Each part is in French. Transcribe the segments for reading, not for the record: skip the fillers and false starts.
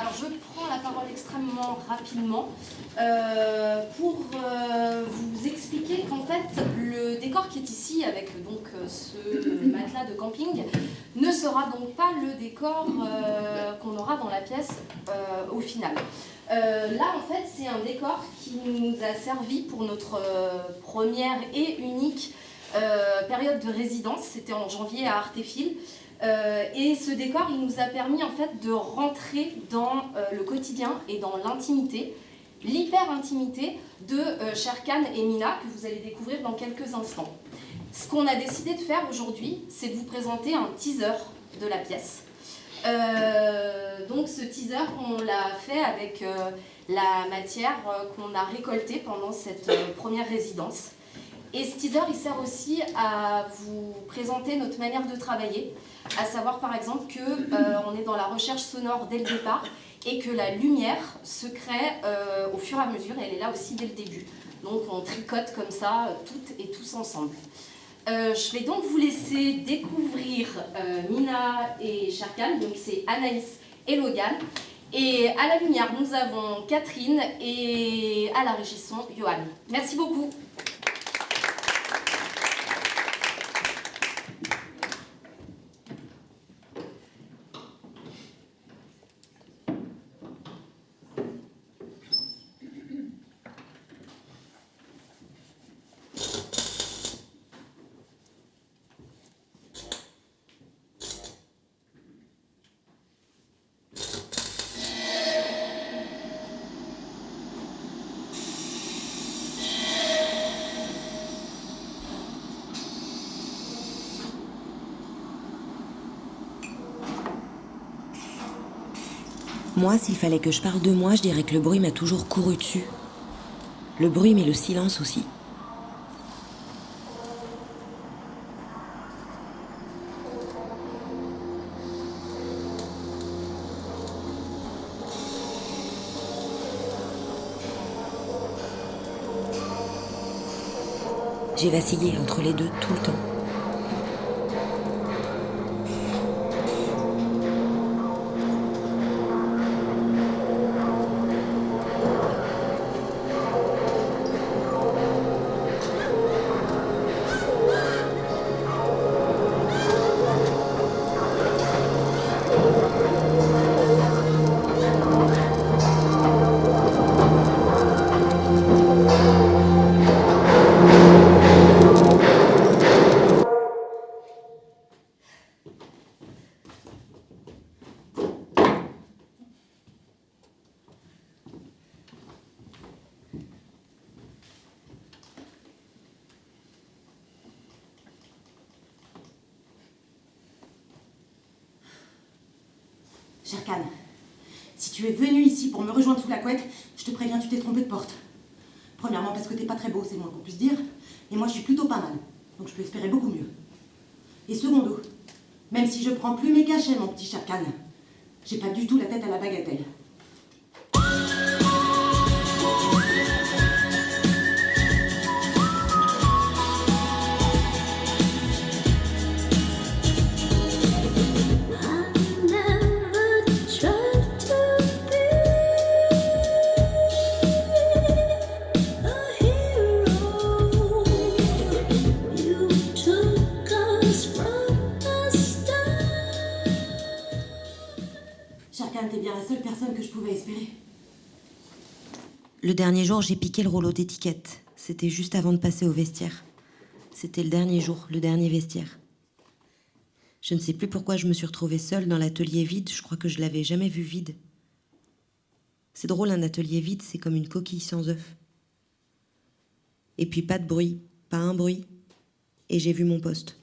Alors je prends la parole extrêmement rapidement pour vous expliquer qu'en fait le décor qui est ici avec donc ce matelas de camping ne sera donc pas le décor qu'on aura dans la pièce au final. Là en fait c'est un décor qui nous a servi pour notre première et unique période de résidence, c'était en janvier à Artéfil. Et ce décor, il nous a permis en fait de rentrer dans le quotidien et dans l'intimité, l'hyper-intimité de Sherkan et Mina, que vous allez découvrir dans quelques instants. Ce qu'on a décidé de faire aujourd'hui, c'est de vous présenter un teaser de la pièce. Donc ce teaser, on l'a fait avec la matière qu'on a récoltée pendant cette première résidence. Et ce teaser, il sert aussi à vous présenter notre manière de travailler, à savoir par exemple qu'on est dans la recherche sonore dès le départ et que la lumière se crée au fur et à mesure, et elle est là aussi dès le début. Donc on tricote comme ça, toutes et tous ensemble. Je vais donc vous laisser découvrir Mina et Sherkan, donc c'est Anaïs et Logan. Et à la lumière, nous avons Catherine et à la régie son, Johan. Merci beaucoup. Moi, s'il fallait que je parle de moi, je dirais que le bruit m'a toujours couru dessus. Le bruit, mais le silence aussi. J'ai vacillé entre les deux tout le temps. Sherkan, si tu es venu ici pour me rejoindre sous la couette, je te préviens, tu t'es trompé de porte. Premièrement parce que t'es pas très beau, c'est le moins qu'on puisse dire, et moi je suis plutôt pas mal, donc je peux espérer beaucoup mieux. Et secondo, même si je prends plus mes cachets, mon petit Sherkan, j'ai pas du tout la tête à la bagatelle. Sherkan, t'es bien la seule personne que je pouvais espérer. Le dernier jour, j'ai piqué le rouleau d'étiquette. C'était juste avant de passer au vestiaire. C'était le dernier jour, le dernier vestiaire. Je ne sais plus pourquoi je me suis retrouvée seule dans l'atelier vide. Je crois que je l'avais jamais vu vide. C'est drôle, un atelier vide, c'est comme une coquille sans œuf. Et puis pas de bruit, pas un bruit. Et j'ai vu mon poste.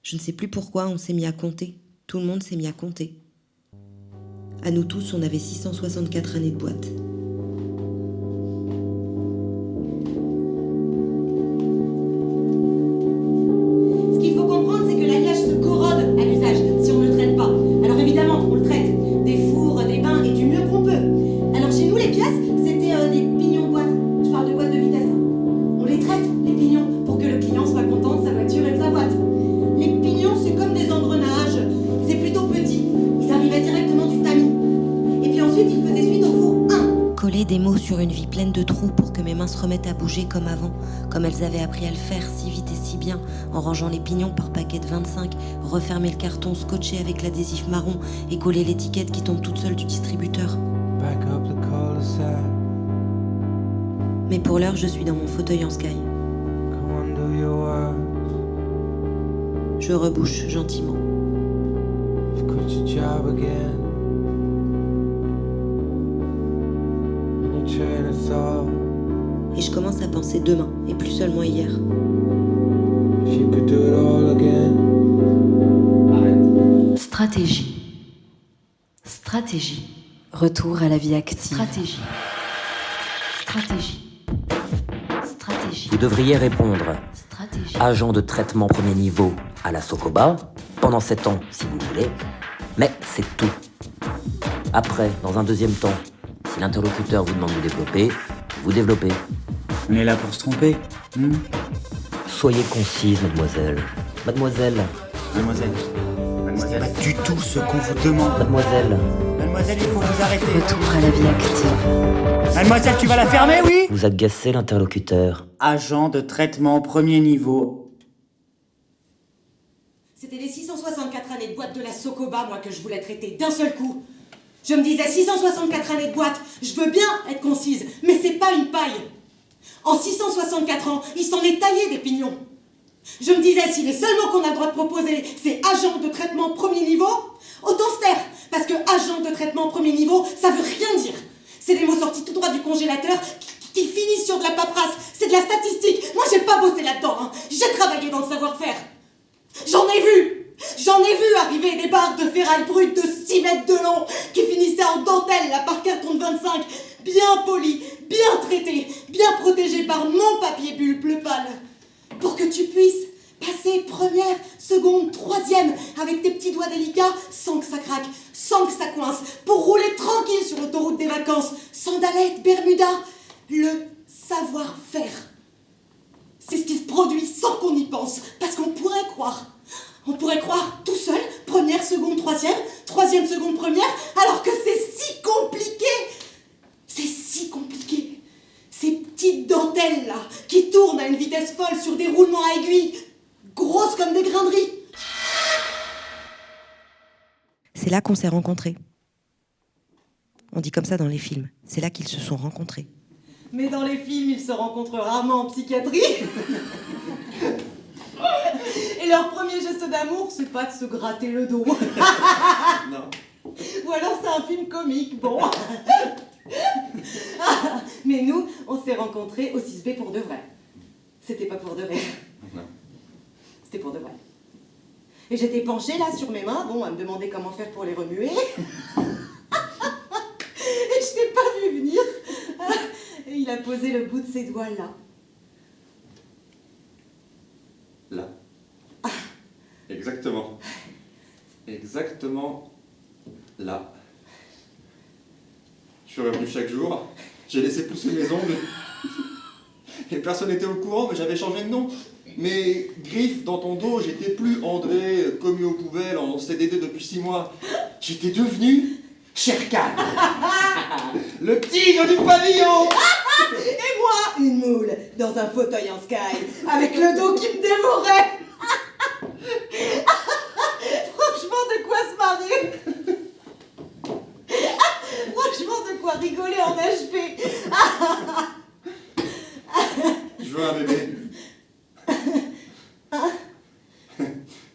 Je ne sais plus pourquoi on s'est mis à compter. Tout le monde s'est mis à compter. À nous tous, on avait 664 années de boîte. Ce qu'il faut comprendre, c'est que l'alliage se corrode à l'usage si on ne le traite pas. Alors évidemment, on le traite. Des fours, des bains et du mieux qu'on peut. Alors chez nous, les pièces, c'était des pignons boîtes. Je parle de boîtes de vitesse. On les traite, les pignons, pour que le client soit content de sa voiture et de sa boîte. Les pignons, c'est comme des engrenages. C'est plutôt petit. Ils arrivaient directement du tamis. ensuite il faisait suite au four 1. Coller des mots sur une vie pleine de trous pour que mes mains se remettent à bouger comme avant, comme elles avaient appris à le faire si vite et si bien, en rangeant les pignons par paquet de 25, refermer le carton, scotcher avec l'adhésif marron et coller l'étiquette qui tombe toute seule du distributeur. Back up the cul-de-sac. Mais pour l'heure, je suis dans mon fauteuil en sky. Come on, do your work. Je rebouche gentiment. You've quit your job again. And your train of thought. Et je commence à penser demain, et plus seulement hier. If you could do it all again. Stratégie. Stratégie. Retour à la vie active. Stratégie. Stratégie. Stratégie. Vous devriez répondre Stratégie. agent de traitement premier niveau à la Sokoba, pendant 7 ans si vous voulez, mais c'est tout. Après, dans un deuxième temps, si l'interlocuteur vous demande de développer, vous développez. On est là pour se tromper. Soyez concise, mademoiselle. Mademoiselle, Mademoiselle. Mademoiselle. C'est pas du tout ce qu'on vous demande. mademoiselle, Mademoiselle, il faut vous arrêter. Retour à la vie active. Mademoiselle, tu vas la fermer, oui? vous agacez l'interlocuteur. Agent de traitement premier niveau. C'était les 664 années de boîte de la Sokoba, moi, que je voulais traiter d'un seul coup. Je me disais 664 années de boîte, je veux bien être concise, mais c'est pas une paille. En 664 ans, il s'en est taillé des pignons. Je me disais, si les seuls mots qu'on a le droit de proposer, c'est agent de traitement premier niveau, autant se taire, parce que agent de traitement premier niveau, ça veut rien dire. C'est des mots sortis tout droit du congélateur qui finissent sur de la paperasse, c'est de la statistique. Moi, j'ai pas bossé là-dedans, hein. J'ai travaillé dans le savoir-faire. J'en ai vu arriver des barres de ferraille brute de 6 mètres de long qui finissaient en dentelle, là, par carton de 25, bien polies, bien traitées, bien protégées par mon papier bulle bleu pâle. Pour que tu puisses passer première, seconde, troisième avec tes petits doigts délicats sans que ça craque, sans que ça coince, pour rouler tranquille sur l'autoroute des vacances, sandalettes, Bermuda, le savoir-faire. C'est ce qui se produit sans qu'on y pense, parce qu'on pourrait croire. On pourrait croire tout seul, première, seconde, troisième, seconde, première, alors que c'est si compliqué. C'est si compliqué. Ces petites dentelles là, qui tournent à une vitesse folle sur des roulements à aiguilles, grosses comme des grains de riz. C'est là qu'on s'est rencontrés. On dit comme ça dans les films. C'est là qu'ils se sont rencontrés. Mais dans les films, ils se rencontrent rarement en psychiatrie. Et leur premier geste d'amour, c'est pas de se gratter le dos. Non. Ou alors c'est un film comique, bon. Mais nous, on s'est rencontrés au 6B pour de vrai. C'était pas pour de vrai. Non. C'était pour de vrai. Et j'étais penchée là sur mes mains, bon, à me demander comment faire pour les remuer. Et je l'ai pas vu venir. Et il a posé le bout de ses doigts là. Là. Exactement. Exactement là. Je suis revenu chaque jour, j'ai laissé pousser mes ongles. Et personne n'était au courant, mais j'avais changé de nom. Mes griffes dans ton dos, j'étais plus André, commis aux poubelles en CDD depuis 6 mois. J'étais devenu Sherkan. Le tigre du pavillon. Et moi, une moule, dans un fauteuil en sky, avec le dos qui me dévorait. Franchement, de quoi se marrer. Franchement, de quoi rigoler en HP. Je veux un bébé.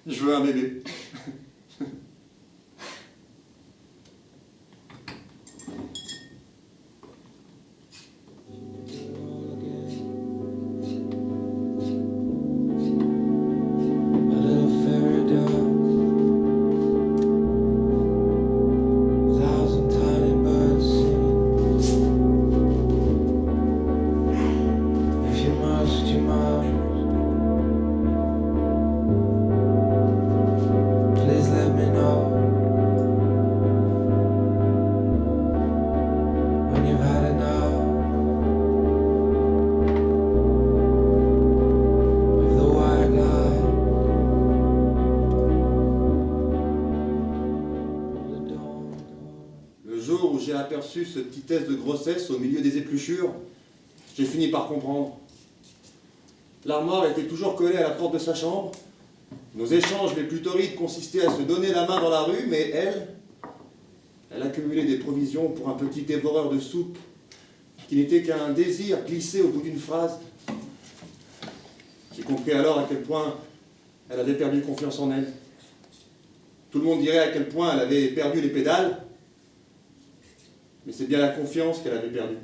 Je veux un bébé. A little fairy dust. 1,000 tiny birds sing. If you must, you must. reçu ce petit test de grossesse au milieu des épluchures, j'ai fini par comprendre. L'armoire était toujours collée à la porte de sa chambre. Nos échanges les plus torrides consistaient à se donner la main dans la rue, mais elle accumulait des provisions pour un petit dévoreur de soupe qui n'était qu'un désir glissé au bout d'une phrase. J'ai compris alors à quel point elle avait perdu confiance en elle. Tout le monde dirait à quel point elle avait perdu les pédales, mais c'est bien la confiance qu'elle avait perdue.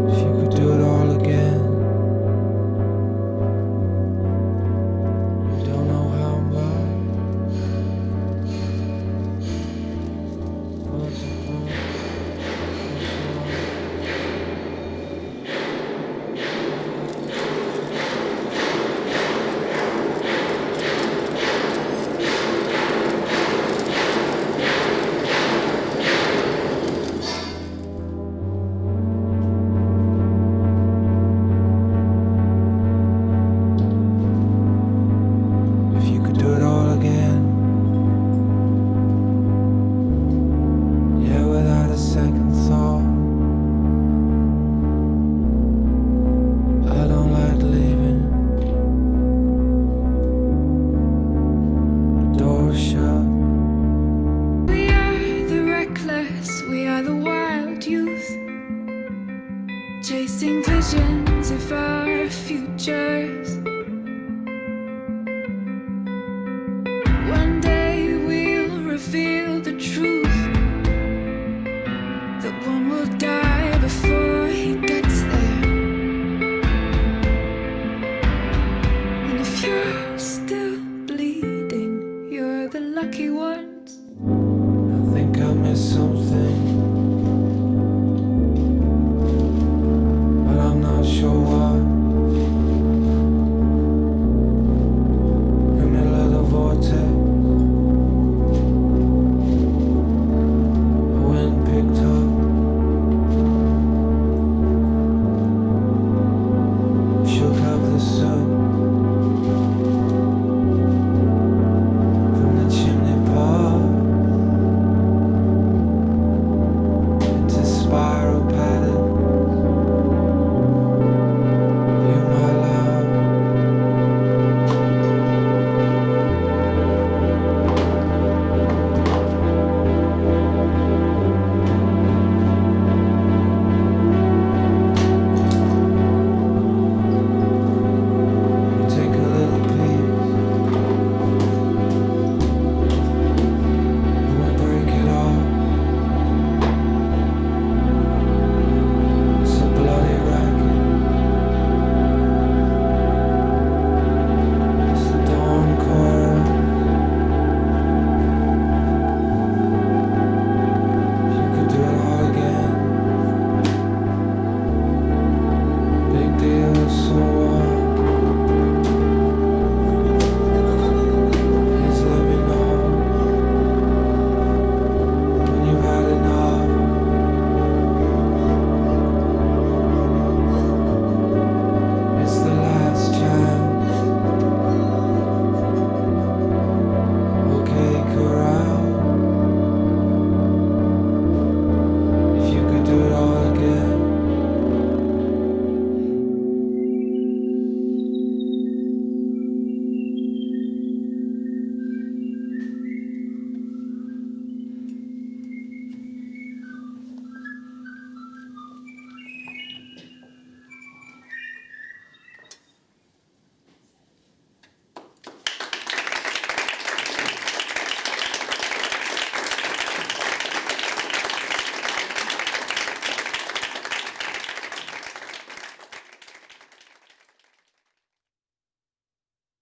If you could do it all again, you don't know how much. If you could do it all again, yeah, without a second thought. I don't like leaving, the door shut. We are the reckless, we are the wild youth, chasing visions of our futures. One day we'll reveal the truth, that one will die before he gets there. And if you're still bleeding, you're the lucky one.